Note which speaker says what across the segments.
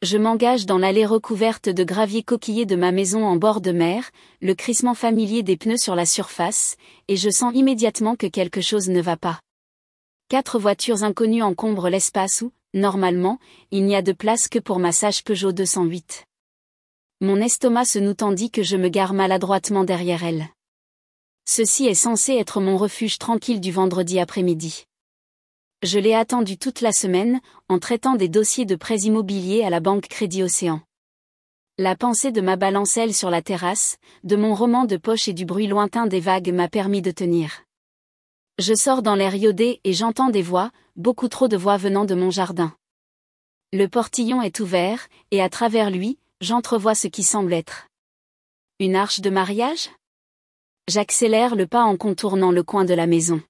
Speaker 1: Je m'engage dans l'allée recouverte de gravier coquillé de ma maison en bord de mer, le crissement familier des pneus sur la surface, et je sens immédiatement que quelque chose ne va pas. 4 voitures inconnues encombrent l'espace où, normalement, il n'y a de place que pour ma sage Peugeot 208. Mon estomac se noue tandis que je me gare maladroitement derrière elle. Ceci est censé être mon refuge tranquille du vendredi après-midi. Je l'ai attendu toute la semaine, en traitant des dossiers de prêts immobiliers à la banque Crédit Océan. La pensée de ma balancelle sur la terrasse, de mon roman de poche et du bruit lointain des vagues m'a permis de tenir. Je sors dans l'air iodé et j'entends des voix, beaucoup trop de voix venant de mon jardin. Le portillon est ouvert, et à travers lui, j'entrevois ce qui semble être une arche de mariage ? J'accélère le pas en contournant le coin de la maison.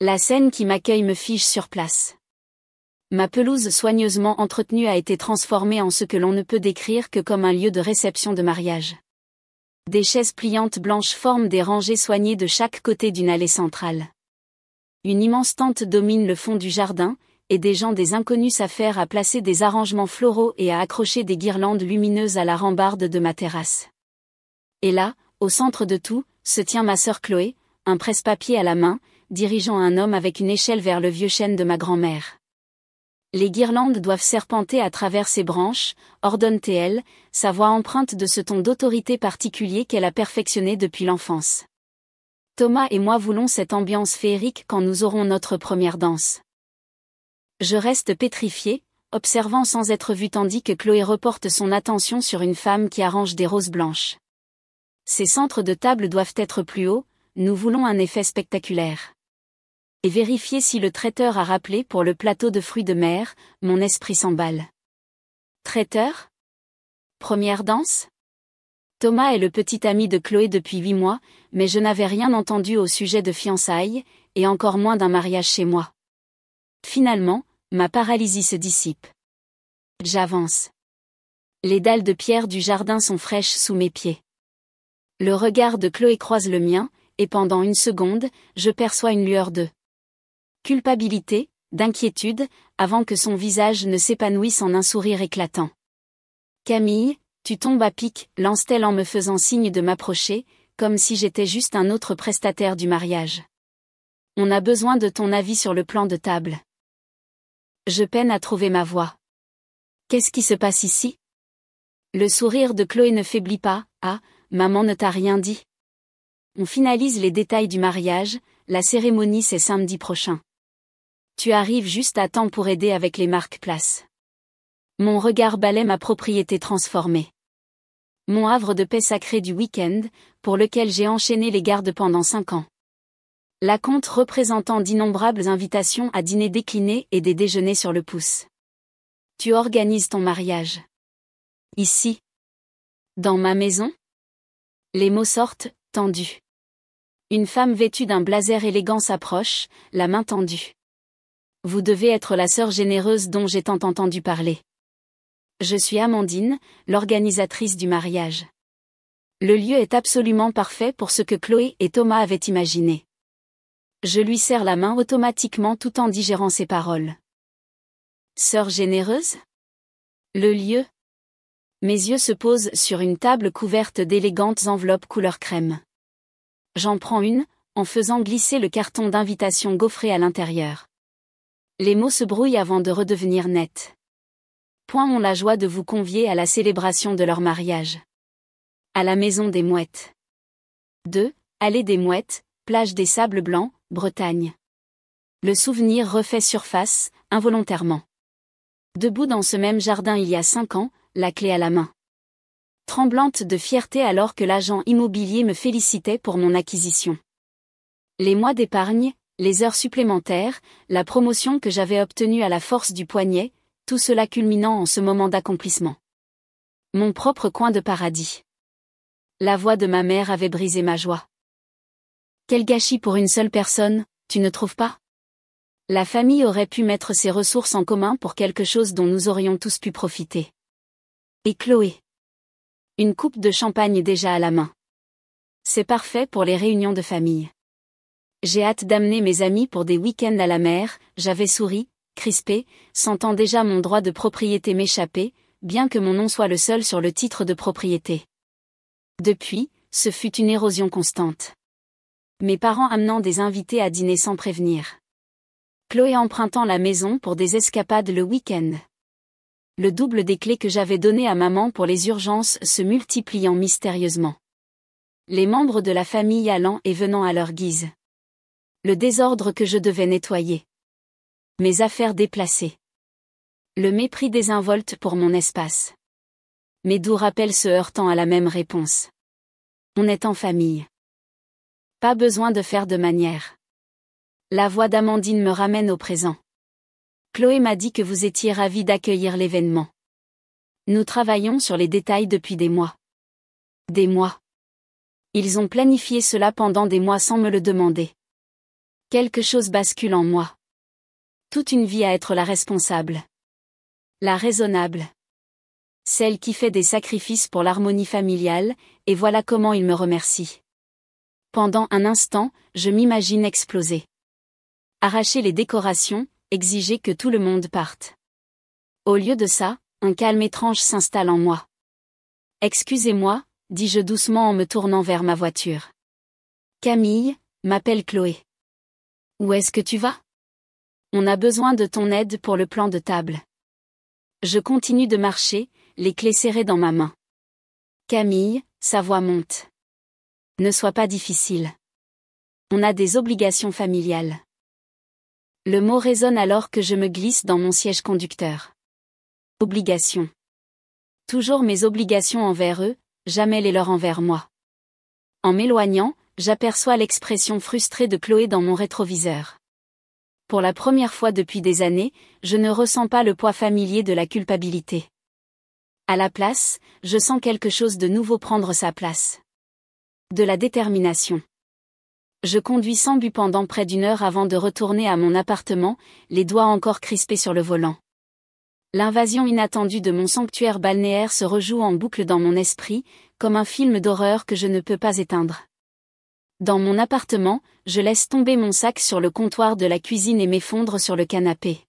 Speaker 1: La scène qui m'accueille me fige sur place. Ma pelouse soigneusement entretenue a été transformée en ce que l'on ne peut décrire que comme un lieu de réception de mariage. Des chaises pliantes blanches forment des rangées soignées de chaque côté d'une allée centrale. Une immense tente domine le fond du jardin, et des gens des inconnus s'affairent à placer des arrangements floraux et à accrocher des guirlandes lumineuses à la rambarde de ma terrasse. Et là, au centre de tout, se tient ma sœur Chloé, un presse-papier à la main, dirigeant un homme avec une échelle vers le vieux chêne de ma grand-mère. Les guirlandes doivent serpenter à travers ses branches, ordonne-t-elle, sa voix empreinte de ce ton d'autorité particulier qu'elle a perfectionné depuis l'enfance. Thomas et moi voulons cette ambiance féerique quand nous aurons notre première danse. Je reste pétrifié, observant sans être vu tandis que Chloé reporte son attention sur une femme qui arrange des roses blanches. Ces centres de table doivent être plus hauts, nous voulons un effet spectaculaire. Et vérifier si le traiteur a rappelé pour le plateau de fruits de mer, mon esprit s'emballe. Traiteur ? Première danse ? Thomas est le petit ami de Chloé depuis 8 mois, mais je n'avais rien entendu au sujet de fiançailles, et encore moins d'un mariage chez moi. Finalement, ma paralysie se dissipe. J'avance. Les dalles de pierre du jardin sont fraîches sous mes pieds. Le regard de Chloé croise le mien, et pendant une seconde, je perçois une lueur de culpabilité, d'inquiétude, avant que son visage ne s'épanouisse en un sourire éclatant. Camille, tu tombes à pic, lance-t-elle en me faisant signe de m'approcher, comme si j'étais juste un autre prestataire du mariage. On a besoin de ton avis sur le plan de table. Je peine à trouver ma voix. Qu'est-ce qui se passe ici ? Le sourire de Chloé ne faiblit pas. Ah, maman ne t'a rien dit ? On finalise les détails du mariage, la cérémonie c'est samedi prochain. Tu arrives juste à temps pour aider avec les marque-places. Mon regard balaie ma propriété transformée. Mon havre de paix sacré du week-end, pour lequel j'ai enchaîné les gardes pendant 5 ans. L'acompte représentant d'innombrables invitations à dîner déclinées et des déjeuners sur le pouce. Tu organises ton mariage. Ici. Dans ma maison ? Les mots sortent, tendus. Une femme vêtue d'un blazer élégant s'approche, la main tendue. Vous devez être la sœur généreuse dont j'ai tant entendu parler. Je suis Amandine, l'organisatrice du mariage. Le lieu est absolument parfait pour ce que Chloé et Thomas avaient imaginé. Je lui serre la main automatiquement tout en digérant ses paroles. Sœur généreuse ? Le lieu ? Mes yeux se posent sur une table couverte d'élégantes enveloppes couleur crème. J'en prends une, en faisant glisser le carton d'invitation gaufré à l'intérieur. Les mots se brouillent avant de redevenir nets. Point ont la joie de vous convier à la célébration de leur mariage. À la Maison des Mouettes. 2, Allée des Mouettes, plage des Sables Blancs, Bretagne. Le souvenir refait surface, involontairement. Debout dans ce même jardin il y a 5 ans, la clé à la main. Tremblante de fierté alors que l'agent immobilier me félicitait pour mon acquisition. Les mois d'épargne, les heures supplémentaires, la promotion que j'avais obtenue à la force du poignet, tout cela culminant en ce moment d'accomplissement. Mon propre coin de paradis. La voix de ma mère avait brisé ma joie. Quel gâchis pour une seule personne, tu ne trouves pas ? La famille aurait pu mettre ses ressources en commun pour quelque chose dont nous aurions tous pu profiter. Et Chloé. Une coupe de champagne déjà à la main. C'est parfait pour les réunions de famille. J'ai hâte d'amener mes amis pour des week-ends à la mer, j'avais souri, crispée, sentant déjà mon droit de propriété m'échapper, bien que mon nom soit le seul sur le titre de propriété. Depuis, ce fut une érosion constante. Mes parents amenant des invités à dîner sans prévenir. Chloé empruntant la maison pour des escapades le week-end. Le double des clés que j'avais données à maman pour les urgences se multipliant mystérieusement. Les membres de la famille allant et venant à leur guise. Le désordre que je devais nettoyer. Mes affaires déplacées. Le mépris désinvolte pour mon espace. Mes doux rappels se heurtant à la même réponse. On est en famille. Pas besoin de faire de manière. La voix d'Amandine me ramène au présent. Chloé m'a dit que vous étiez ravie d'accueillir l'événement. Nous travaillons sur les détails depuis des mois. Des mois. Ils ont planifié cela pendant des mois sans me le demander. Quelque chose bascule en moi. Toute une vie à être la responsable. La raisonnable. Celle qui fait des sacrifices pour l'harmonie familiale, et voilà comment ils me remercient. Pendant un instant, je m'imagine exploser. Arracher les décorations, exiger que tout le monde parte. Au lieu de ça, un calme étrange s'installe en moi. Excusez-moi, dis-je doucement en me tournant vers ma voiture. Camille, m'appelle Chloé. Où est-ce que tu vas? On a besoin de ton aide pour le plan de table. Je continue de marcher, les clés serrées dans ma main. Camille, sa voix monte. Ne sois pas difficile. On a des obligations familiales. Le mot résonne alors que je me glisse dans mon siège conducteur. Obligations. Toujours mes obligations envers eux, jamais les leurs envers moi. En m'éloignant, j'aperçois l'expression frustrée de Chloé dans mon rétroviseur. Pour la première fois depuis des années, je ne ressens pas le poids familier de la culpabilité. À la place, je sens quelque chose de nouveau prendre sa place. De la détermination. Je conduis sans but pendant près d'une heure avant de retourner à mon appartement, les doigts encore crispés sur le volant. L'invasion inattendue de mon sanctuaire balnéaire se rejoue en boucle dans mon esprit, comme un film d'horreur que je ne peux pas éteindre. Dans mon appartement, je laisse tomber mon sac sur le comptoir de la cuisine et m'effondre sur le canapé.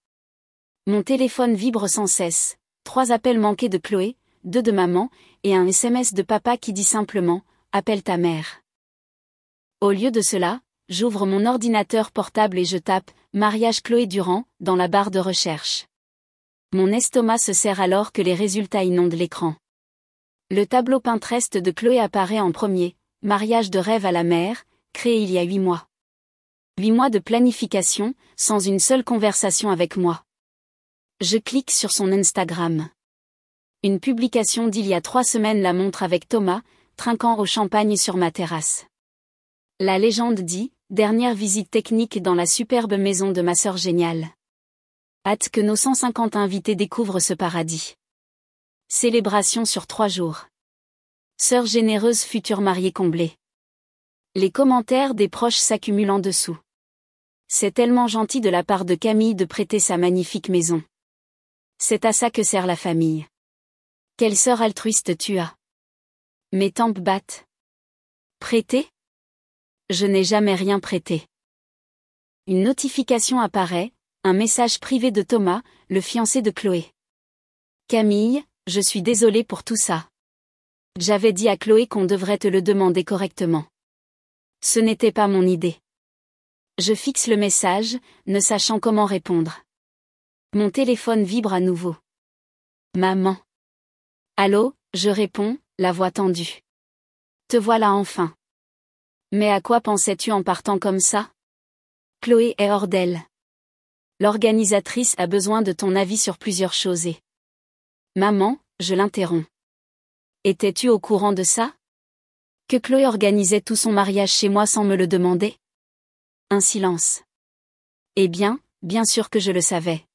Speaker 1: Mon téléphone vibre sans cesse, 3 appels manqués de Chloé, 2 de maman, et un SMS de papa qui dit simplement « Appelle ta mère ». Au lieu de cela, j'ouvre mon ordinateur portable et je tape « Mariage Chloé Durand » dans la barre de recherche. Mon estomac se serre alors que les résultats inondent l'écran. Le tableau Pinterest de Chloé apparaît en premier, « Mariage de rêve à la mer », créé il y a 8 mois. 8 mois de planification, sans une seule conversation avec moi. Je clique sur son Instagram. Une publication d'il y a 3 semaines la montre avec Thomas, trinquant au champagne sur ma terrasse. La légende dit, dernière visite technique dans la superbe maison de ma sœur géniale. Hâte que nos 150 invités découvrent ce paradis. Célébration sur 3 jours. Sœur généreuse future mariée comblée. Les commentaires des proches s'accumulent en dessous. C'est tellement gentil de la part de Camille de prêter sa magnifique maison. C'est à ça que sert la famille. Quelle sœur altruiste tu as. Mes tempes battent. Prêter? Je n'ai jamais rien prêté. Une notification apparaît, un message privé de Thomas, le fiancé de Chloé. Camille, je suis désolée pour tout ça. J'avais dit à Chloé qu'on devrait te le demander correctement. Ce n'était pas mon idée. Je fixe le message, ne sachant comment répondre. Mon téléphone vibre à nouveau. Maman. Allô, je réponds, la voix tendue. Te voilà enfin. Mais à quoi pensais-tu en partant comme ça? Chloé est hors d'elle. L'organisatrice a besoin de ton avis sur plusieurs choses et... Maman, je l'interromps. Étais-tu au courant de ça? Que Chloé organisait tout son mariage chez moi sans me le demander? Un silence. Eh bien, bien sûr que je le savais.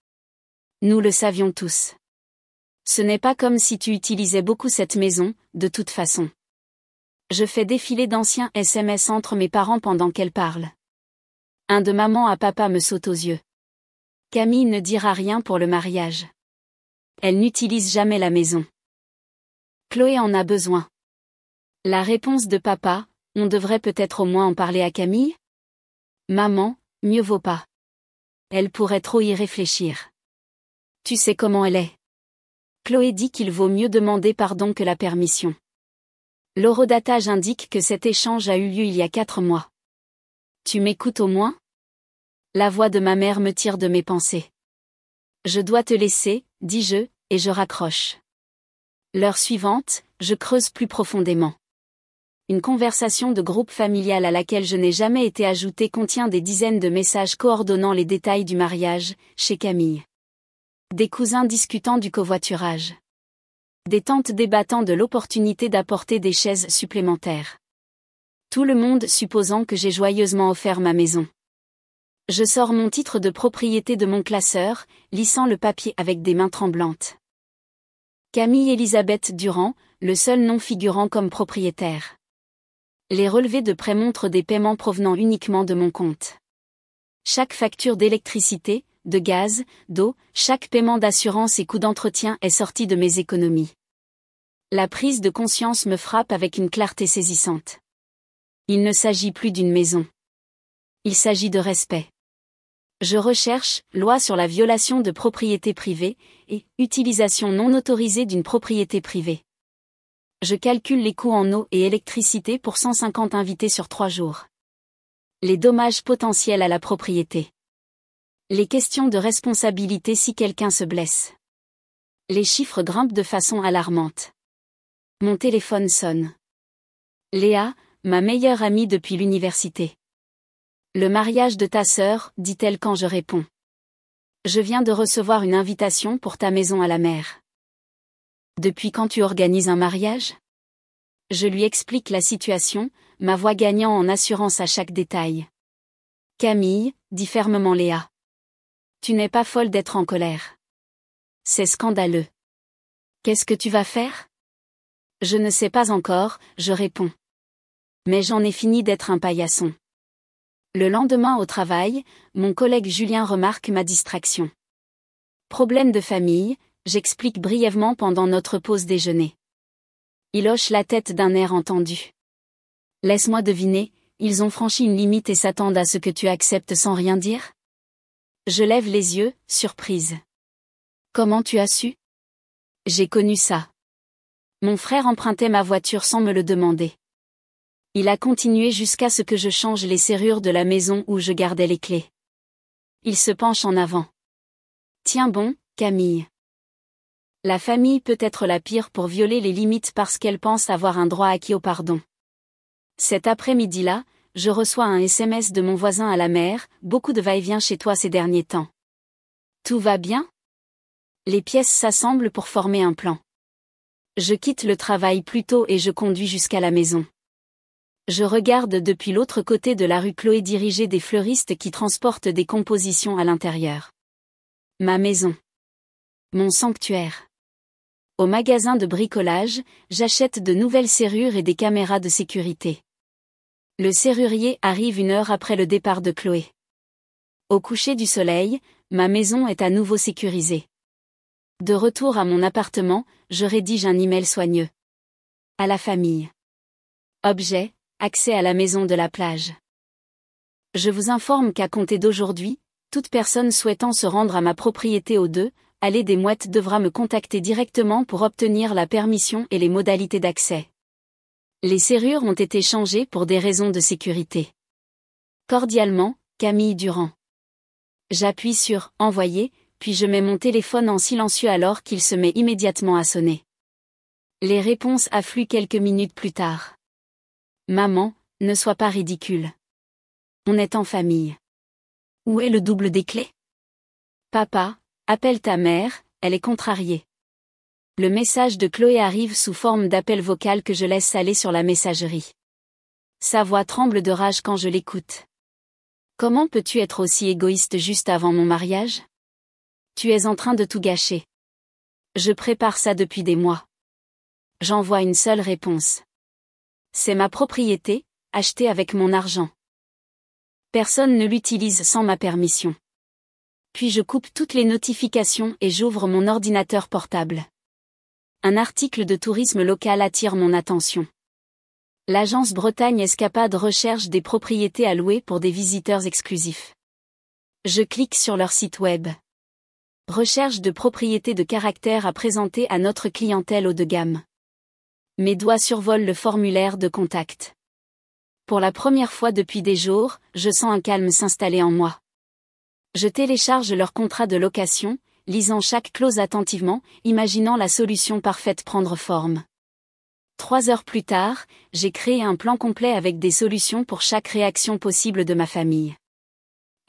Speaker 1: Nous le savions tous. Ce n'est pas comme si tu utilisais beaucoup cette maison, de toute façon. Je fais défiler d'anciens SMS entre mes parents pendant qu'elles parlent. Un de maman à papa me saute aux yeux. Camille ne dira rien pour le mariage. Elle n'utilise jamais la maison. Chloé en a besoin. La réponse de papa, on devrait peut-être au moins en parler à Camille? Maman, mieux vaut pas. Elle pourrait trop y réfléchir. Tu sais comment elle est. Chloé dit qu'il vaut mieux demander pardon que la permission. L'horodatage indique que cet échange a eu lieu il y a 4 mois. Tu m'écoutes au moins? La voix de ma mère me tire de mes pensées. Je dois te laisser, dis-je, et je raccroche. L'heure suivante, je creuse plus profondément. Une conversation de groupe familial à laquelle je n'ai jamais été ajoutée contient des dizaines de messages coordonnant les détails du mariage, chez Camille. Des cousins discutant du covoiturage. Des tantes débattant de l'opportunité d'apporter des chaises supplémentaires. Tout le monde supposant que j'ai joyeusement offert ma maison. Je sors mon titre de propriété de mon classeur, lissant le papier avec des mains tremblantes. Camille Elisabeth Durand, le seul nom figurant comme propriétaire. Les relevés de prêt montrent des paiements provenant uniquement de mon compte. Chaque facture d'électricité, de gaz, d'eau, chaque paiement d'assurance et coût d'entretien est sorti de mes économies. La prise de conscience me frappe avec une clarté saisissante. Il ne s'agit plus d'une maison. Il s'agit de respect. Je recherche, loi sur la violation de propriété privée, et utilisation non autorisée d'une propriété privée. Je calcule les coûts en eau et électricité pour 150 invités sur 3 jours. Les dommages potentiels à la propriété. Les questions de responsabilité si quelqu'un se blesse. Les chiffres grimpent de façon alarmante. Mon téléphone sonne. Léa, ma meilleure amie depuis l'université. Le mariage de ta sœur, dit-elle quand je réponds. Je viens de recevoir une invitation pour ta maison à la mer. Depuis quand tu organises un mariage? Je lui explique la situation, ma voix gagnant en assurance à chaque détail. Camille, dit fermement Léa. Tu n'es pas folle d'être en colère. C'est scandaleux. Qu'est-ce que tu vas faire? Je ne sais pas encore, je réponds. Mais j'en ai fini d'être un paillasson. Le lendemain au travail, mon collègue Julien remarque ma distraction. Problème de famille, j'explique brièvement pendant notre pause déjeuner. Il hoche la tête d'un air entendu. Laisse-moi deviner, ils ont franchi une limite et s'attendent à ce que tu acceptes sans rien dire? Je lève les yeux, surprise. Comment tu as su? J'ai connu ça. Mon frère empruntait ma voiture sans me le demander. Il a continué jusqu'à ce que je change les serrures de la maison où je gardais les clés. Il se penche en avant. Tiens bon, Camille. La famille peut être la pire pour violer les limites parce qu'elle pense avoir un droit acquis au pardon. Cet après-midi-là, je reçois un SMS de mon voisin à la mer, beaucoup de va-et-vient chez toi ces derniers temps. Tout va bien? Les pièces s'assemblent pour former un plan. Je quitte le travail plus tôt et je conduis jusqu'à la maison. Je regarde depuis l'autre côté de la rue Chloé diriger des fleuristes qui transportent des compositions à l'intérieur. Ma maison. Mon sanctuaire. Au magasin de bricolage, j'achète de nouvelles serrures et des caméras de sécurité. Le serrurier arrive 1 heure après le départ de Chloé. Au coucher du soleil, ma maison est à nouveau sécurisée. De retour à mon appartement, je rédige un email soigneux. À la famille. Objet, accès à la maison de la plage. Je vous informe qu'à compter d'aujourd'hui, toute personne souhaitant se rendre à ma propriété au 2, allée des Mouettes devra me contacter directement pour obtenir la permission et les modalités d'accès. Les serrures ont été changées pour des raisons de sécurité. Cordialement, Camille Durand. J'appuie sur « Envoyer », puis je mets mon téléphone en silencieux alors qu'il se met immédiatement à sonner. Les réponses affluent quelques minutes plus tard. Maman, ne sois pas ridicule. On est en famille. Où est le double des clés? Papa, appelle ta mère, elle est contrariée. Le message de Chloé arrive sous forme d'appel vocal que je laisse aller sur la messagerie. Sa voix tremble de rage quand je l'écoute. Comment peux-tu être aussi égoïste juste avant mon mariage? Tu es en train de tout gâcher. Je prépare ça depuis des mois. J'envoie une seule réponse. C'est ma propriété, achetée avec mon argent. Personne ne l'utilise sans ma permission. Puis je coupe toutes les notifications et j'ouvre mon ordinateur portable. Un article de tourisme local attire mon attention. L'agence Bretagne Escapade recherche des propriétés à louer pour des visiteurs exclusifs. Je clique sur leur site web. Recherche de propriétés de caractère à présenter à notre clientèle haut de gamme. Mes doigts survolent le formulaire de contact. Pour la première fois depuis des jours, je sens un calme s'installer en moi. Je télécharge leur contrat de location, lisant chaque clause attentivement, imaginant la solution parfaite prendre forme. 3 heures plus tard, j'ai créé un plan complet avec des solutions pour chaque réaction possible de ma famille.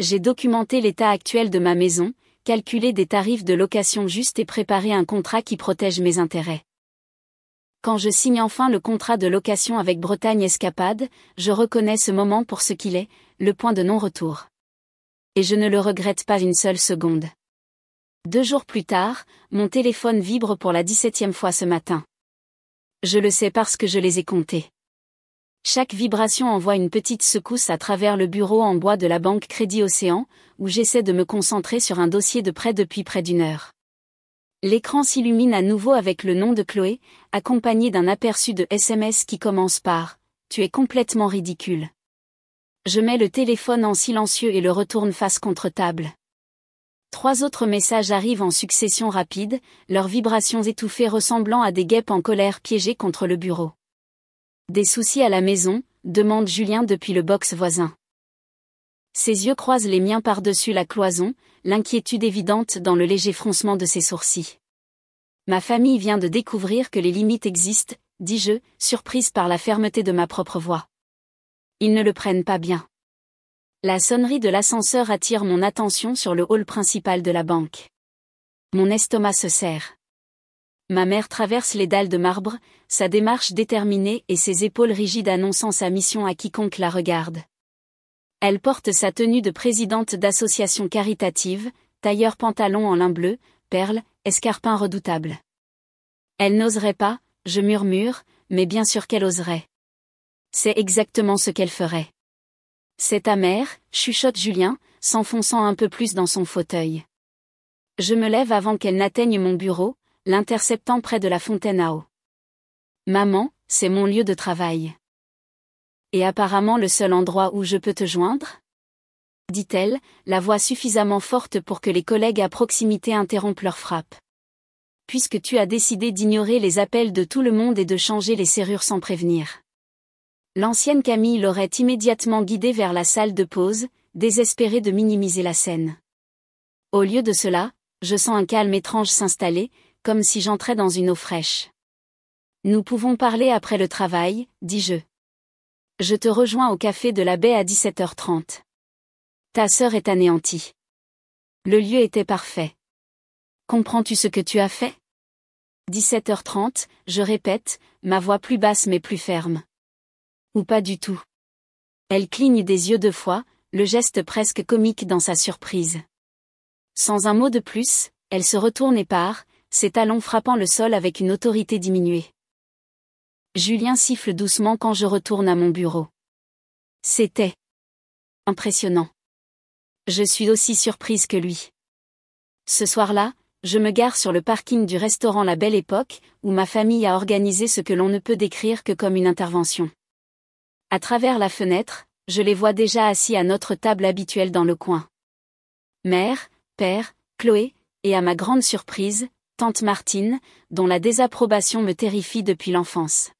Speaker 1: J'ai documenté l'état actuel de ma maison, calculé des tarifs de location justes et préparé un contrat qui protège mes intérêts. Quand je signe enfin le contrat de location avec Bretagne Escapade, je reconnais ce moment pour ce qu'il est, le point de non-retour. Et je ne le regrette pas une seule seconde. 2 jours plus tard, mon téléphone vibre pour la 17e fois ce matin. Je le sais parce que je les ai comptés. Chaque vibration envoie une petite secousse à travers le bureau en bois de la banque Crédit Océan, où j'essaie de me concentrer sur un dossier de prêt depuis près d'1 heure. L'écran s'illumine à nouveau avec le nom de Chloé, accompagné d'un aperçu de SMS qui commence par « Tu es complètement ridicule ». Je mets le téléphone en silencieux et le retourne face contre table. 3 autres messages arrivent en succession rapide, leurs vibrations étouffées ressemblant à des guêpes en colère piégées contre le bureau. Des soucis à la maison, demande Julien depuis le box voisin. Ses yeux croisent les miens par-dessus la cloison, l'inquiétude évidente dans le léger froncement de ses sourcils. Ma famille vient de découvrir que les limites existent, dis-je, surprise par la fermeté de ma propre voix. Ils ne le prennent pas bien. La sonnerie de l'ascenseur attire mon attention sur le hall principal de la banque. Mon estomac se serre. Ma mère traverse les dalles de marbre, sa démarche déterminée et ses épaules rigides annonçant sa mission à quiconque la regarde. Elle porte sa tenue de présidente d'association caritative, tailleur pantalon en lin bleu, perles, escarpins redoutables. Elle n'oserait pas, je murmure, mais bien sûr qu'elle oserait. C'est exactement ce qu'elle ferait. C'est ta mère, chuchote Julien, s'enfonçant un peu plus dans son fauteuil. Je me lève avant qu'elle n'atteigne mon bureau, l'interceptant près de la fontaine à eau. Maman, c'est mon lieu de travail. Et apparemment le seul endroit où je peux te joindre ? Dit-elle, la voix suffisamment forte pour que les collègues à proximité interrompent leur frappe. Puisque tu as décidé d'ignorer les appels de tout le monde et de changer les serrures sans prévenir. L'ancienne Camille l'aurait immédiatement guidée vers la salle de pause, désespérée de minimiser la scène. Au lieu de cela, je sens un calme étrange s'installer, comme si j'entrais dans une eau fraîche. Nous pouvons parler après le travail, dis-je. Je te rejoins au café de la baie à 17h30. Ta sœur est anéantie. Le lieu était parfait. Comprends-tu ce que tu as fait ? 17h30, je répète, ma voix plus basse mais plus ferme. Ou pas du tout. Elle cligne des yeux 2 fois, le geste presque comique dans sa surprise. Sans un mot de plus, elle se retourne et part, ses talons frappant le sol avec une autorité diminuée. Julien siffle doucement quand je retourne à mon bureau. C'était impressionnant. Je suis aussi surprise que lui. Ce soir-là, je me gare sur le parking du restaurant La Belle Époque, où ma famille a organisé ce que l'on ne peut décrire que comme une intervention. À travers la fenêtre, je les vois déjà assis à notre table habituelle dans le coin. Mère, père, Chloé, et à ma grande surprise, tante Martine, dont la désapprobation me terrifie depuis l'enfance.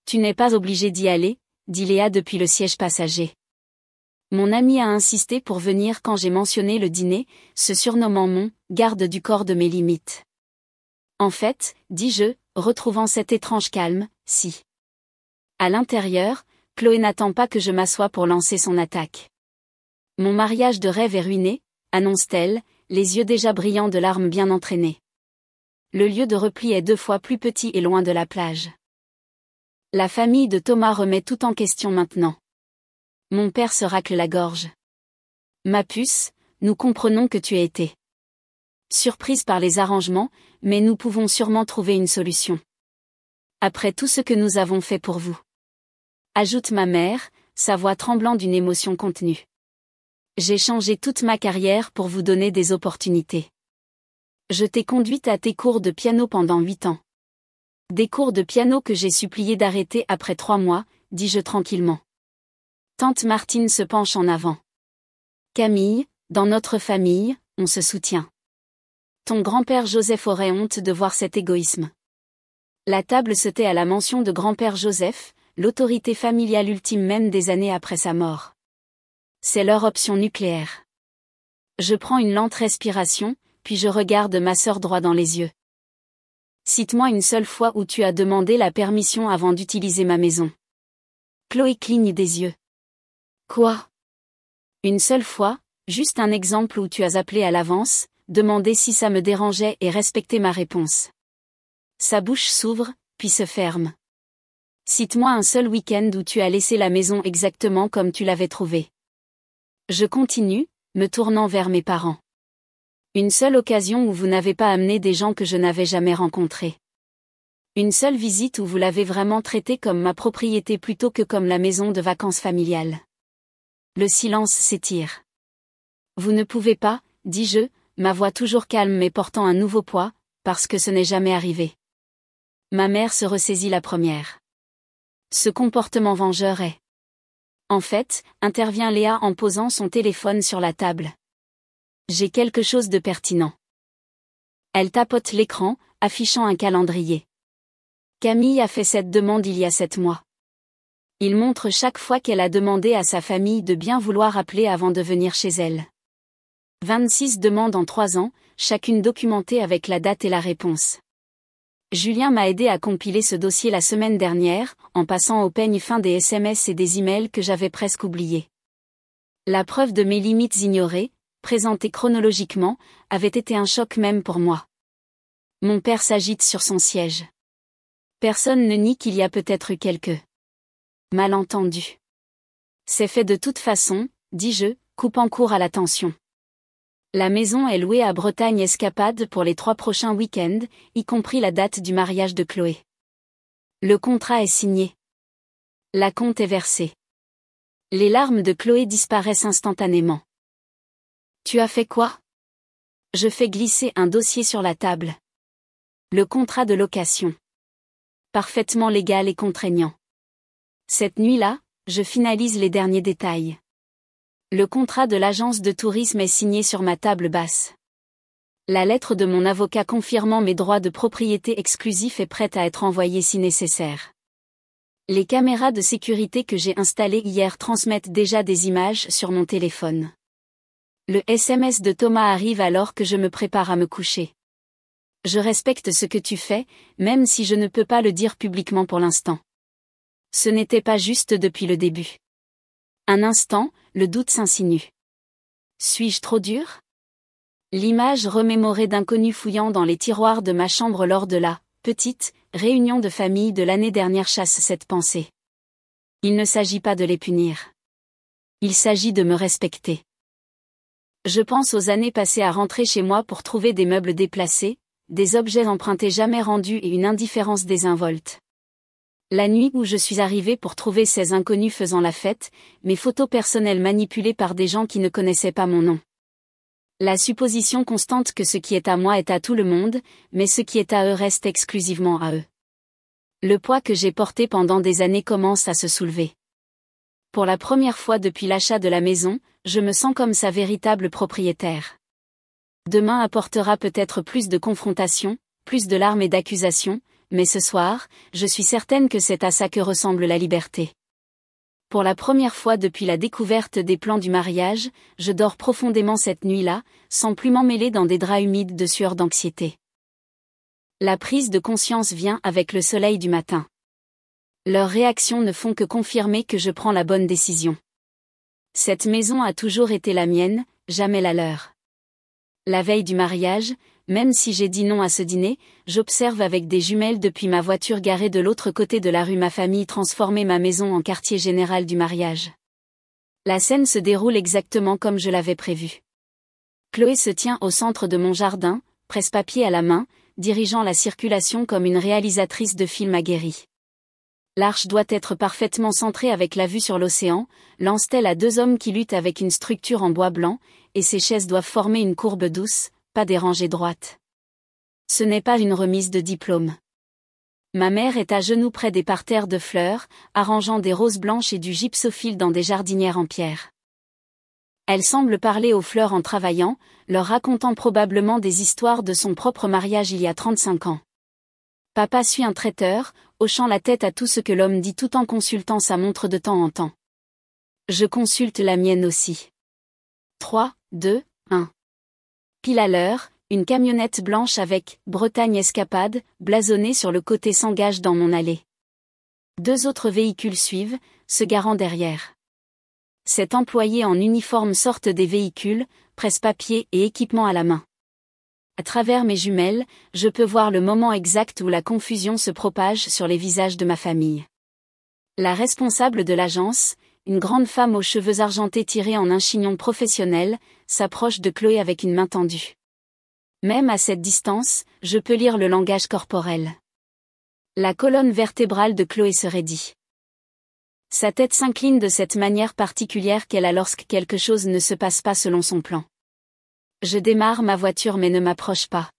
Speaker 1: Tu n'es pas obligé d'y aller, dit Léa depuis le siège passager. Mon ami a insisté pour venir quand j'ai mentionné le dîner, se surnommant mon « garde du corps de mes limites ». En fait, dis-je, retrouvant cet étrange calme, si. À l'intérieur, Chloé n'attend pas que je m'assoie pour lancer son attaque. Mon mariage de rêve est ruiné, annonce-t-elle, les yeux déjà brillants de larmes bien entraînées. Le lieu de repli est 2 fois plus petit et loin de la plage. La famille de Thomas remet tout en question maintenant. Mon père se racle la gorge. Ma puce, nous comprenons que tu as été surprise par les arrangements, mais nous pouvons sûrement trouver une solution. Après tout ce que nous avons fait pour vous. Ajoute ma mère, sa voix tremblant d'une émotion contenue. J'ai changé toute ma carrière pour vous donner des opportunités. Je t'ai conduite à tes cours de piano pendant 8 ans. Des cours de piano que j'ai supplié d'arrêter après 3 mois, dis-je tranquillement. Tante Martine se penche en avant. Camille, Dans notre famille, on se soutient. Ton grand-père Joseph aurait honte de voir cet égoïsme. La table se tait à la mention de grand-père Joseph, l'autorité familiale ultime même des années après sa mort. C'est leur option nucléaire. Je prends une lente respiration, puis je regarde ma sœur droit dans les yeux. Cite-moi une seule fois où tu as demandé la permission avant d'utiliser ma maison. Chloé cligne des yeux. Quoi? Une seule fois, juste un exemple où tu as appelé à l'avance, demandé si ça me dérangeait et respecté ma réponse. Sa bouche s'ouvre, puis se ferme. Cite-moi un seul week-end où tu as laissé la maison exactement comme tu l'avais trouvée. Je continue, me tournant vers mes parents. Une seule occasion où vous n'avez pas amené des gens que je n'avais jamais rencontrés. Une seule visite où vous l'avez vraiment traité comme ma propriété plutôt que comme la maison de vacances familiale. Le silence s'étire. Vous ne pouvez pas, dis-je, ma voix toujours calme mais portant un nouveau poids, parce que ce n'est jamais arrivé. Ma mère se ressaisit la première. Ce comportement vengeur est. En fait, intervient Léa en posant son téléphone sur la table. J'ai quelque chose de pertinent. Elle tapote l'écran, affichant un calendrier. Camille a fait cette demande il y a 7 mois. Il montre chaque fois qu'elle a demandé à sa famille de bien vouloir appeler avant de venir chez elle. 26 demandes en 3 ans, chacune documentée avec la date et la réponse. Julien m'a aidé à compiler ce dossier la semaine dernière, en passant au peigne fin des SMS et des emails que j'avais presque oubliés. La preuve de mes limites ignorées, présentée chronologiquement, avait été un choc même pour moi. Mon père s'agite sur son siège. Personne ne nie qu'il y a peut-être eu quelques malentendus. C'est fait de toute façon, dis-je, coupant court à la tension. La maison est louée à Bretagne Escapade pour les 3 prochains week-ends, y compris la date du mariage de Chloé. Le contrat est signé. L'acompte est versé. Les larmes de Chloé disparaissent instantanément. Tu as fait quoi? Je fais glisser un dossier sur la table. Le contrat de location. Parfaitement légal et contraignant. Cette nuit-là, je finalise les derniers détails. Le contrat de l'agence de tourisme est signé sur ma table basse. La lettre de mon avocat confirmant mes droits de propriété exclusifs est prête à être envoyée si nécessaire. Les caméras de sécurité que j'ai installées hier transmettent déjà des images sur mon téléphone. Le SMS de Thomas arrive alors que je me prépare à me coucher. Je respecte ce que tu fais, même si je ne peux pas le dire publiquement pour l'instant. Ce n'était pas juste depuis le début. Un instant, le doute s'insinue. Suis-je trop dur? L'image remémorée d'inconnus fouillant dans les tiroirs de ma chambre lors de la petite réunion de famille de l'année dernière chasse cette pensée. Il ne s'agit pas de les punir. Il s'agit de me respecter. Je pense aux années passées à rentrer chez moi pour trouver des meubles déplacés, des objets empruntés jamais rendus et une indifférence désinvolte. La nuit où je suis arrivée pour trouver ces inconnus faisant la fête, mes photos personnelles manipulées par des gens qui ne connaissaient pas mon nom. La supposition constante que ce qui est à moi est à tout le monde, mais ce qui est à eux reste exclusivement à eux. Le poids que j'ai porté pendant des années commence à se soulever. Pour la première fois depuis l'achat de la maison, je me sens comme sa véritable propriétaire. Demain apportera peut-être plus de confrontations, plus de larmes et d'accusations, mais ce soir, je suis certaine que c'est à ça que ressemble la liberté. Pour la première fois depuis la découverte des plans du mariage, je dors profondément cette nuit-là, sans plus m'emmêler dans des draps humides de sueur d'anxiété. La prise de conscience vient avec le soleil du matin. Leurs réactions ne font que confirmer que je prends la bonne décision. Cette maison a toujours été la mienne, jamais la leur. La veille du mariage, même si j'ai dit non à ce dîner, j'observe avec des jumelles depuis ma voiture garée de l'autre côté de la rue ma famille transformer ma maison en quartier général du mariage. La scène se déroule exactement comme je l'avais prévu. Chloé se tient au centre de mon jardin, presse-papier à la main, dirigeant la circulation comme une réalisatrice de film aguerrie. L'arche doit être parfaitement centrée avec la vue sur l'océan, lance-t-elle à 2 hommes qui luttent avec une structure en bois blanc, et ces chaises doivent former une courbe douce, pas des rangées droites. Ce n'est pas une remise de diplôme. Ma mère est à genoux près des parterres de fleurs, arrangeant des roses blanches et du gypsophile dans des jardinières en pierre. Elle semble parler aux fleurs en travaillant, leur racontant probablement des histoires de son propre mariage il y a 35 ans. Papa suit un traiteur, hochant la tête à tout ce que l'homme dit tout en consultant sa montre de temps en temps. Je consulte la mienne aussi. 3, 2, 1. Pile à l'heure, une camionnette blanche avec « Bretagne Escapade » blasonnée sur le côté s'engage dans mon allée. 2 autres véhicules suivent, se garant derrière. 7 employés en uniforme sortent des véhicules, presse-papier et équipement à la main. À travers mes jumelles, je peux voir le moment exact où la confusion se propage sur les visages de ma famille. La responsable de l'agence, une grande femme aux cheveux argentés tirés en un chignon professionnel, s'approche de Chloé avec une main tendue. Même à cette distance, je peux lire le langage corporel. La colonne vertébrale de Chloé se raidit. Sa tête s'incline de cette manière particulière qu'elle a lorsque quelque chose ne se passe pas selon son plan. Je démarre ma voiture mais ne m'approche pas.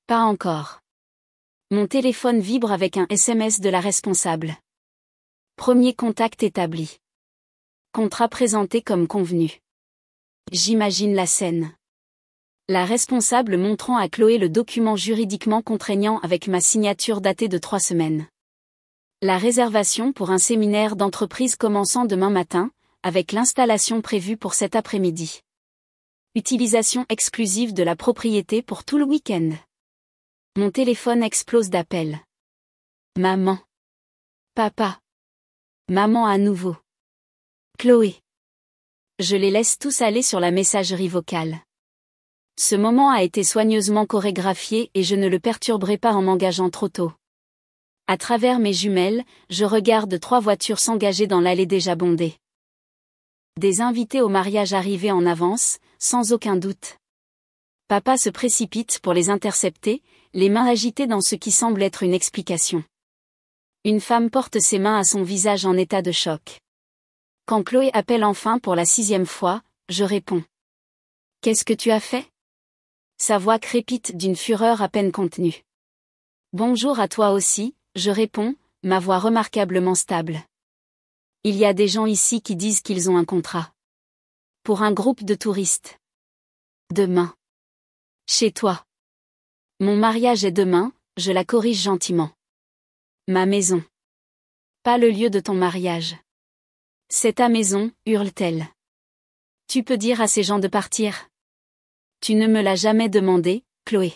Speaker 1: Pas encore. Mon téléphone vibre avec un SMS de la responsable. Premier contact établi. Contrat présenté comme convenu. J'imagine la scène. La responsable montrant à Chloé le document juridiquement contraignant avec ma signature datée de 3 semaines. La réservation pour un séminaire d'entreprise commençant demain matin, avec l'installation prévue pour cet après-midi. Utilisation exclusive de la propriété pour tout le week-end. Mon téléphone explose d'appels. Maman. Papa. Maman à nouveau. Chloé. Je les laisse tous aller sur la messagerie vocale. Ce moment a été soigneusement chorégraphié et je ne le perturberai pas en m'engageant trop tôt. À travers mes jumelles, je regarde 3 voitures s'engager dans l'allée déjà bondée. Des invités au mariage arrivés en avance, sans aucun doute. Papa se précipite pour les intercepter, les mains agitées dans ce qui semble être une explication. Une femme porte ses mains à son visage en état de choc. Quand Chloé appelle enfin pour la 6e fois, je réponds. « Qu'est-ce que tu as fait ?» Sa voix crépite d'une fureur à peine contenue. « Bonjour à toi aussi », je réponds, ma voix remarquablement stable. Il y a des gens ici qui disent qu'ils ont un contrat. Pour un groupe de touristes. Demain. Chez toi. Mon mariage est demain, je la corrige gentiment. Ma maison. Pas le lieu de ton mariage. C'est ta maison, hurle-t-elle. Tu peux dire à ces gens de partir. Tu ne me l'as jamais demandé, Chloé.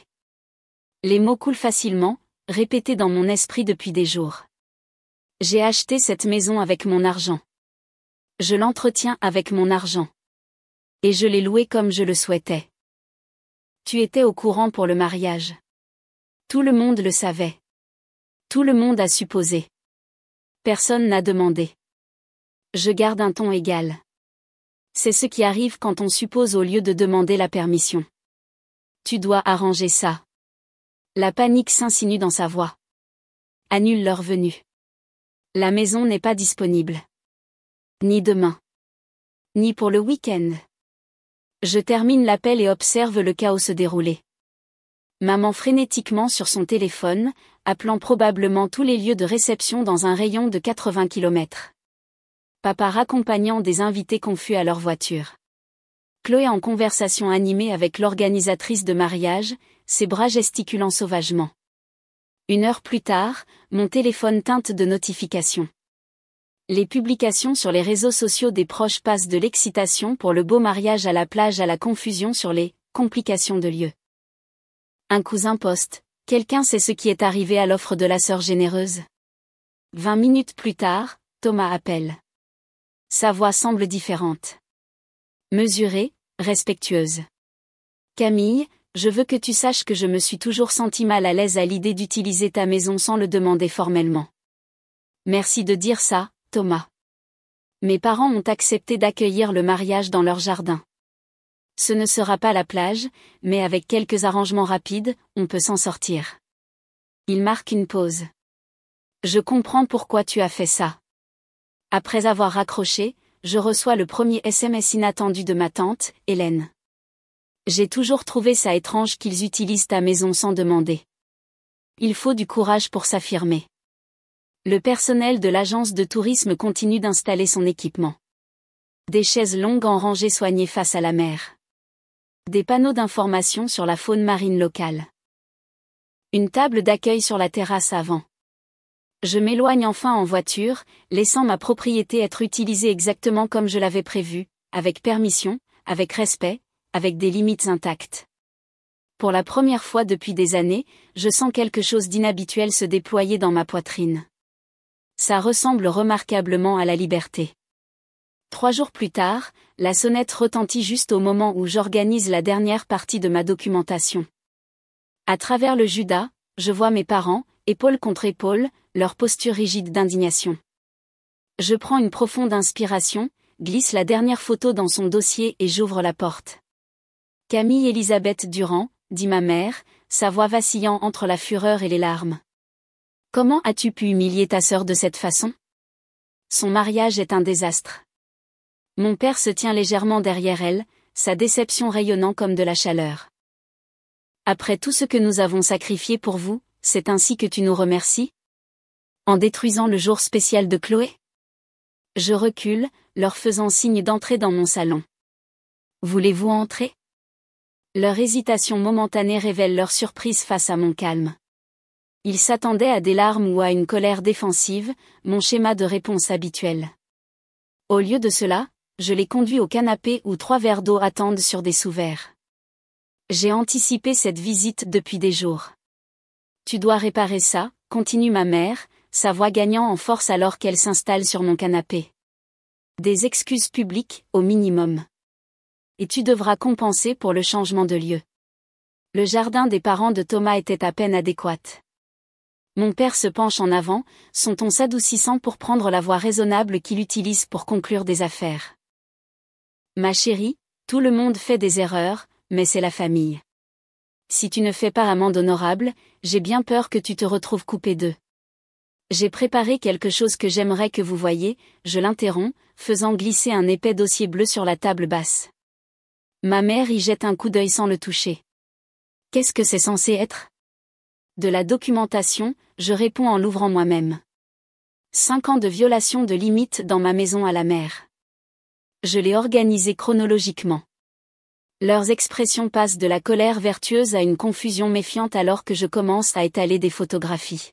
Speaker 1: Les mots coulent facilement, répétés dans mon esprit depuis des jours. J'ai acheté cette maison avec mon argent. Je l'entretiens avec mon argent. Et je l'ai louée comme je le souhaitais. Tu étais au courant pour le mariage. Tout le monde le savait. Tout le monde a supposé. Personne n'a demandé. Je garde un ton égal. C'est ce qui arrive quand on suppose au lieu de demander la permission. Tu dois arranger ça. La panique s'insinue dans sa voix. Annule leur venue. La maison n'est pas disponible. Ni demain. Ni pour le week-end. Je termine l'appel et observe le chaos se dérouler. Maman frénétiquement sur son téléphone, appelant probablement tous les lieux de réception dans un rayon de 80 km. Papa raccompagnant des invités confus à leur voiture. Chloé en conversation animée avec l'organisatrice de mariage, ses bras gesticulant sauvagement. 1 heure plus tard, mon téléphone teinte de notifications. Les publications sur les réseaux sociaux des proches passent de l'excitation pour le beau mariage à la plage à la confusion sur les complications de lieu. Un cousin poste, quelqu'un sait ce qui est arrivé à l'offre de la sœur généreuse. 20 minutes plus tard, Thomas appelle. Sa voix semble différente. Mesurée, respectueuse. Camille, je veux que tu saches que je me suis toujours sentie mal à l'aise à l'idée d'utiliser ta maison sans le demander formellement. Merci de dire ça, Thomas. Mes parents ont accepté d'accueillir le mariage dans leur jardin. Ce ne sera pas la plage, mais avec quelques arrangements rapides, on peut s'en sortir. Il marque une pause. Je comprends pourquoi tu as fait ça. Après avoir raccroché, je reçois le premier SMS inattendu de ma tante, Hélène. J'ai toujours trouvé ça étrange qu'ils utilisent ta maison sans demander. Il faut du courage pour s'affirmer. Le personnel de l'agence de tourisme continue d'installer son équipement. Des chaises longues en rangée soignées face à la mer. Des panneaux d'information sur la faune marine locale. Une table d'accueil sur la terrasse avant. Je m'éloigne enfin en voiture, laissant ma propriété être utilisée exactement comme je l'avais prévu, avec permission, avec respect, avec des limites intactes. Pour la première fois depuis des années, je sens quelque chose d'inhabituel se déployer dans ma poitrine. Ça ressemble remarquablement à la liberté. 3 jours plus tard, la sonnette retentit juste au moment où j'organise la dernière partie de ma documentation. À travers le Judas, je vois mes parents, épaule contre épaule, leur posture rigide d'indignation. Je prends une profonde inspiration, glisse la dernière photo dans son dossier et j'ouvre la porte. Camille Elisabeth Durand, dit ma mère, sa voix vacillant entre la fureur et les larmes. Comment as-tu pu humilier ta sœur de cette façon? Son mariage est un désastre. Mon père se tient légèrement derrière elle, sa déception rayonnant comme de la chaleur. Après tout ce que nous avons sacrifié pour vous, c'est ainsi que tu nous remercies? En détruisant le jour spécial de Chloé? Je recule, leur faisant signe d'entrer dans mon salon. Voulez-vous entrer? Leur hésitation momentanée révèle leur surprise face à mon calme. Ils s'attendaient à des larmes ou à une colère défensive, mon schéma de réponse habituel. Au lieu de cela, je les conduis au canapé où 3 verres d'eau attendent sur des sous-verres. J'ai anticipé cette visite depuis des jours. Tu dois réparer ça, continue ma mère, sa voix gagnant en force alors qu'elle s'installe sur mon canapé. Des excuses publiques, au minimum. Et tu devras compenser pour le changement de lieu. Le jardin des parents de Thomas était à peine adéquat. Mon père se penche en avant, son ton s'adoucissant pour prendre la voix raisonnable qu'il utilise pour conclure des affaires. Ma chérie, tout le monde fait des erreurs, mais c'est la famille. Si tu ne fais pas amende honorable, j'ai bien peur que tu te retrouves coupé d'eux. J'ai préparé quelque chose que j'aimerais que vous voyiez, je l'interromps, faisant glisser un épais dossier bleu sur la table basse. Ma mère y jette un coup d'œil sans le toucher. Qu'est-ce que c'est censé être? De la documentation, je réponds en l'ouvrant moi-même. 5 ans de violation de limites dans ma maison à la mer. Je l'ai organisé chronologiquement. Leurs expressions passent de la colère vertueuse à une confusion méfiante alors que je commence à étaler des photographies.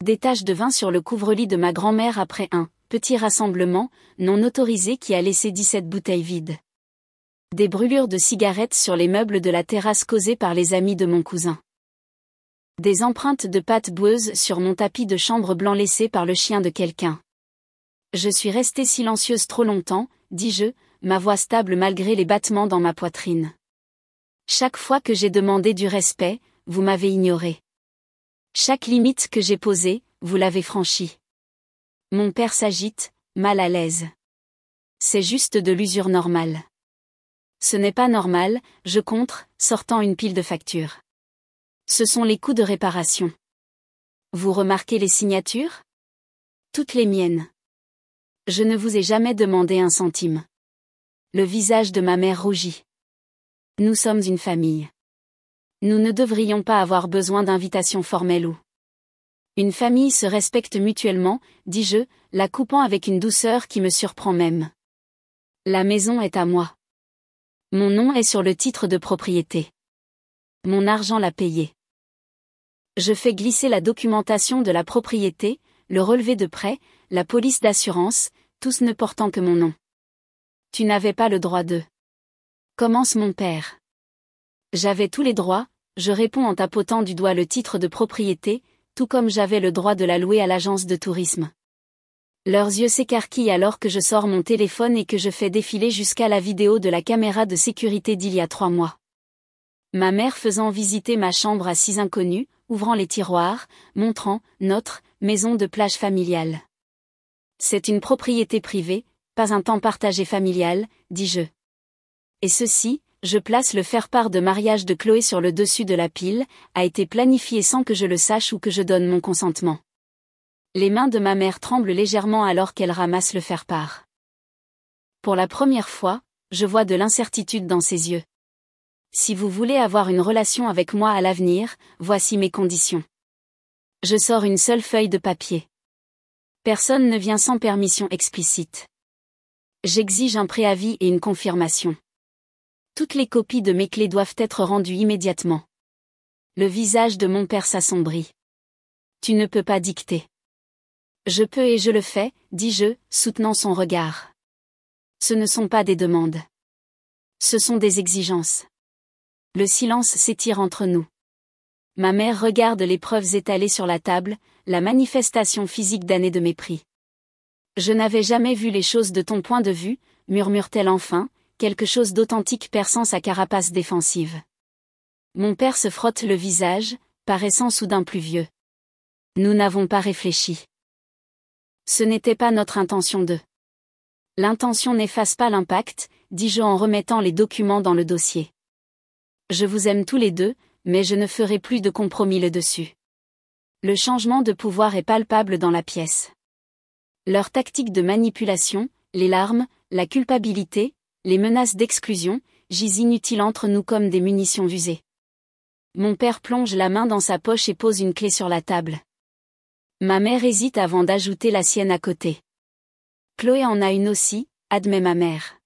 Speaker 1: Des taches de vin sur le couvre-lit de ma grand-mère après un petit rassemblement, non autorisé qui a laissé 17 bouteilles vides. Des brûlures de cigarettes sur les meubles de la terrasse causées par les amis de mon cousin. Des empreintes de pâte boueuse sur mon tapis de chambre blanc laissé par le chien de quelqu'un. Je suis restée silencieuse trop longtemps, dis-je, ma voix stable malgré les battements dans ma poitrine. Chaque fois que j'ai demandé du respect, vous m'avez ignoré. Chaque limite que j'ai posée, vous l'avez franchie. Mon père s'agite, mal à l'aise. C'est juste de l'usure normale. Ce n'est pas normal, je contre, sortant une pile de factures. Ce sont les coûts de réparation. Vous remarquez les signatures? Toutes les miennes. Je ne vous ai jamais demandé un centime. Le visage de ma mère rougit. Nous sommes une famille. Nous ne devrions pas avoir besoin d'invitation formelle ou. Une famille se respecte mutuellement, dis-je, la coupant avec une douceur qui me surprend même. La maison est à moi. Mon nom est sur le titre de propriété. Mon argent l'a payé. Je fais glisser la documentation de la propriété, le relevé de prêt, la police d'assurance, tous ne portant que mon nom. Tu n'avais pas le droit de. Commence mon père. J'avais tous les droits, je réponds en tapotant du doigt le titre de propriété, tout comme j'avais le droit de la louer à l'agence de tourisme. Leurs yeux s'écarquillent alors que je sors mon téléphone et que je fais défiler jusqu'à la vidéo de la caméra de sécurité d'il y a 3 mois. Ma mère faisant visiter ma chambre à 6 inconnus, ouvrant les tiroirs, montrant notre maison de plage familiale. C'est une propriété privée, pas un temps partagé familial, dis-je. Et ceci, je place le faire-part de mariage de Chloé sur le dessus de la pile, a été planifié sans que je le sache ou que je donne mon consentement. Les mains de ma mère tremblent légèrement alors qu'elle ramasse le faire-part. Pour la première fois, je vois de l'incertitude dans ses yeux. Si vous voulez avoir une relation avec moi à l'avenir, voici mes conditions. Je sors une seule feuille de papier. Personne ne vient sans permission explicite. J'exige un préavis et une confirmation. Toutes les copies de mes clés doivent être rendues immédiatement. Le visage de mon père s'assombrit. Tu ne peux pas dicter. Je peux et je le fais, dis-je, soutenant son regard. Ce ne sont pas des demandes. Ce sont des exigences. Le silence s'étire entre nous. Ma mère regarde les preuves étalées sur la table, la manifestation physique d'années de mépris. Je n'avais jamais vu les choses de ton point de vue, murmure-t-elle enfin, quelque chose d'authentique perçant sa carapace défensive. Mon père se frotte le visage, paraissant soudain plus vieux. Nous n'avons pas réfléchi. Ce n'était pas notre intention de. L'intention n'efface pas l'impact, dis-je en remettant les documents dans le dossier. Je vous aime tous les deux, mais je ne ferai plus de compromis là-dessus. Le changement de pouvoir est palpable dans la pièce. Leur tactique de manipulation, les larmes, la culpabilité, les menaces d'exclusion, gisent inutiles entre nous comme des munitions usées. Mon père plonge la main dans sa poche et pose une clé sur la table. Ma mère hésite avant d'ajouter la sienne à côté. Chloé en a une aussi, admet ma mère.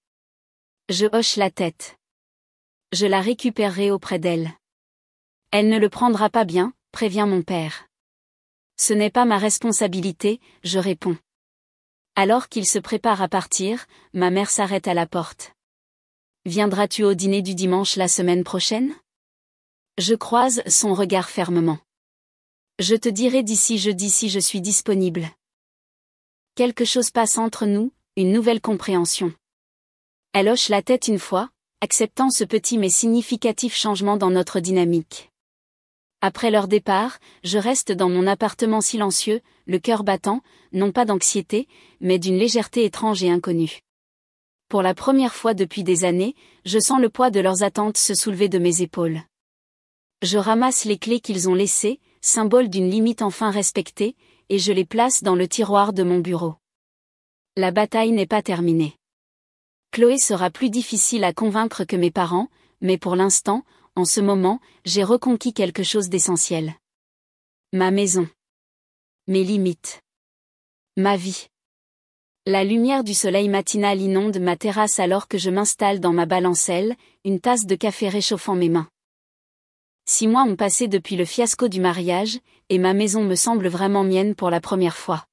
Speaker 1: Je hoche la tête. Je la récupérerai auprès d'elle. Elle ne le prendra pas bien, prévient mon père. Ce n'est pas ma responsabilité, je réponds. Alors qu'il se prépare à partir, ma mère s'arrête à la porte. Viendras-tu au dîner du dimanche la semaine prochaine ? Je croise son regard fermement. Je te dirai d'ici jeudi si je suis disponible. Quelque chose passe entre nous, une nouvelle compréhension. Elle hoche la tête une fois, acceptant ce petit mais significatif changement dans notre dynamique. Après leur départ, je reste dans mon appartement silencieux, le cœur battant, non pas d'anxiété, mais d'une légèreté étrange et inconnue. Pour la première fois depuis des années, je sens le poids de leurs attentes se soulever de mes épaules. Je ramasse les clés qu'ils ont laissées, symbole d'une limite enfin respectée, et je les place dans le tiroir de mon bureau. La bataille n'est pas terminée. Chloé sera plus difficile à convaincre que mes parents, mais pour l'instant, en ce moment, j'ai reconquis quelque chose d'essentiel. Ma maison. Mes limites. Ma vie. La lumière du soleil matinal inonde ma terrasse alors que je m'installe dans ma balancelle, une tasse de café réchauffant mes mains. 6 mois ont passé depuis le fiasco du mariage, et ma maison me semble vraiment mienne pour la première fois.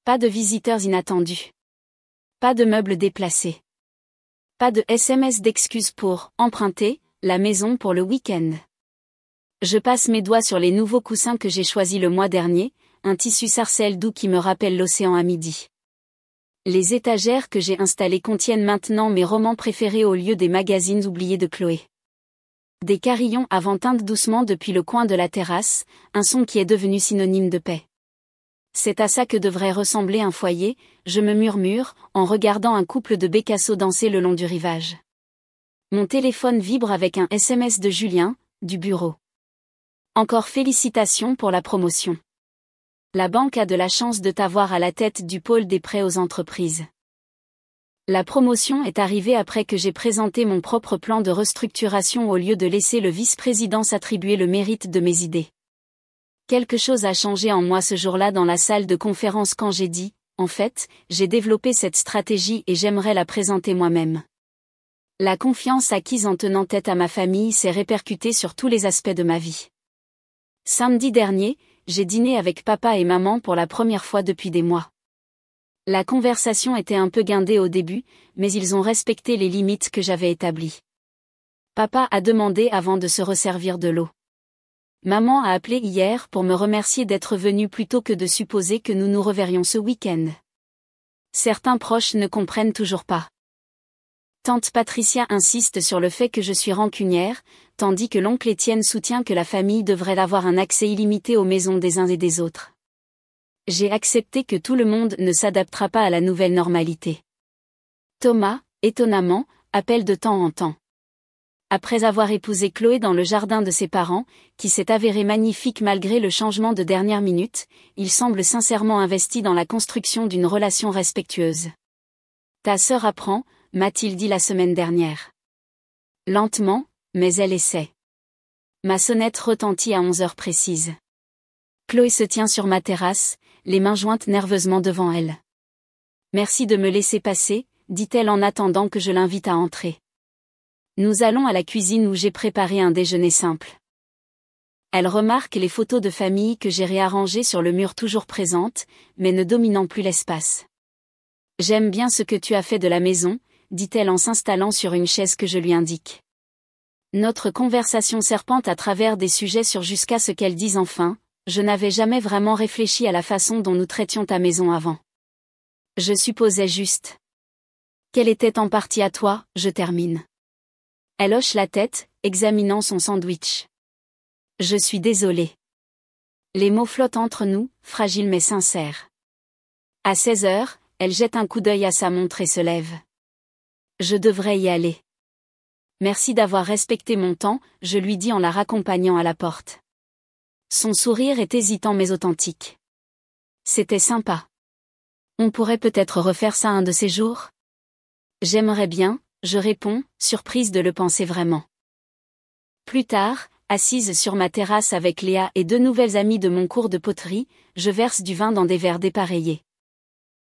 Speaker 1: Pas de visiteurs inattendus. Pas de meubles déplacés. Pas de SMS d'excuses pour emprunter la maison pour le week-end. Je passe mes doigts sur les nouveaux coussins que j'ai choisis le mois dernier, un tissu sarcelle doux qui me rappelle l'océan à midi. Les étagères que j'ai installées contiennent maintenant mes romans préférés au lieu des magazines oubliés de Chloé. Des carillons avant teintent doucement depuis le coin de la terrasse, un son qui est devenu synonyme de paix. C'est à ça que devrait ressembler un foyer, je me murmure, en regardant un couple de bécassos danser le long du rivage. Mon téléphone vibre avec un SMS de Julien, du bureau. Encore félicitations pour la promotion. La banque a de la chance de t'avoir à la tête du pôle des prêts aux entreprises. La promotion est arrivée après que j'ai présenté mon propre plan de restructuration au lieu de laisser le vice-président s'attribuer le mérite de mes idées. Quelque chose a changé en moi ce jour-là dans la salle de conférence quand j'ai dit, en fait, j'ai développé cette stratégie et j'aimerais la présenter moi-même. La confiance acquise en tenant tête à ma famille s'est répercutée sur tous les aspects de ma vie. Samedi dernier, j'ai dîné avec papa et maman pour la première fois depuis des mois. La conversation était un peu guindée au début, mais ils ont respecté les limites que j'avais établies. Papa a demandé avant de se resservir de l'eau. Maman a appelé hier pour me remercier d'être venue plutôt que de supposer que nous nous reverrions ce week-end. Certains proches ne comprennent toujours pas. Tante Patricia insiste sur le fait que je suis rancunière, tandis que l'oncle Étienne soutient que la famille devrait avoir un accès illimité aux maisons des uns et des autres. J'ai accepté que tout le monde ne s'adaptera pas à la nouvelle normalité. Thomas, étonnamment, appelle de temps en temps. Après avoir épousé Chloé dans le jardin de ses parents, qui s'est avéré magnifique malgré le changement de dernière minute, il semble sincèrement investi dans la construction d'une relation respectueuse. Ta sœur apprend, m'a-t-il dit la semaine dernière. Lentement, mais elle essaie. Ma sonnette retentit à 11 heures précises. Chloé se tient sur ma terrasse, les mains jointes nerveusement devant elle. Merci de me laisser passer, dit-elle en attendant que je l'invite à entrer. Nous allons à la cuisine où j'ai préparé un déjeuner simple. Elle remarque les photos de famille que j'ai réarrangées sur le mur toujours présentes, mais ne dominant plus l'espace. J'aime bien ce que tu as fait de la maison, dit-elle en s'installant sur une chaise que je lui indique. Notre conversation serpente à travers des sujets jusqu'à ce qu'elle dise enfin, je n'avais jamais vraiment réfléchi à la façon dont nous traitions ta maison avant. Je supposais juste. Qu'elle était en partie à toi, je termine. Elle hoche la tête, examinant son sandwich. Je suis désolée. Les mots flottent entre nous, fragiles mais sincères. À 16 heures, elle jette un coup d'œil à sa montre et se lève. Je devrais y aller. Merci d'avoir respecté mon temps, je lui dis en la raccompagnant à la porte. Son sourire est hésitant mais authentique. C'était sympa. On pourrait peut-être refaire ça un de ces jours? J'aimerais bien, je réponds, surprise de le penser vraiment. Plus tard, assise sur ma terrasse avec Léa et deux nouvelles amies de mon cours de poterie, je verse du vin dans des verres dépareillés.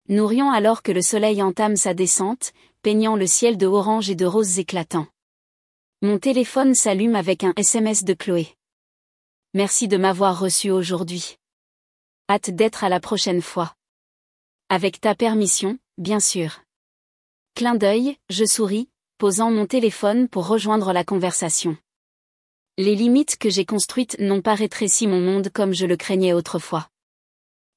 Speaker 1: Nous rions alors que le soleil entame sa descente, peignant le ciel de orange et de roses éclatants. Mon téléphone s'allume avec un SMS de Chloé. Merci de m'avoir reçu aujourd'hui. Hâte d'être à la prochaine fois. Avec ta permission, bien sûr. Clin d'œil, je souris, posant mon téléphone pour rejoindre la conversation. Les limites que j'ai construites n'ont pas rétréci mon monde comme je le craignais autrefois.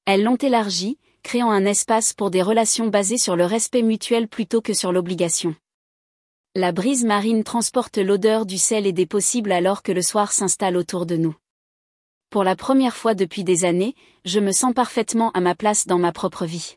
Speaker 1: Elles l'ont élargi, créant un espace pour des relations basées sur le respect mutuel plutôt que sur l'obligation. La brise marine transporte l'odeur du sel et des possibles alors que le soir s'installe autour de nous. Pour la première fois depuis des années, je me sens parfaitement à ma place dans ma propre vie.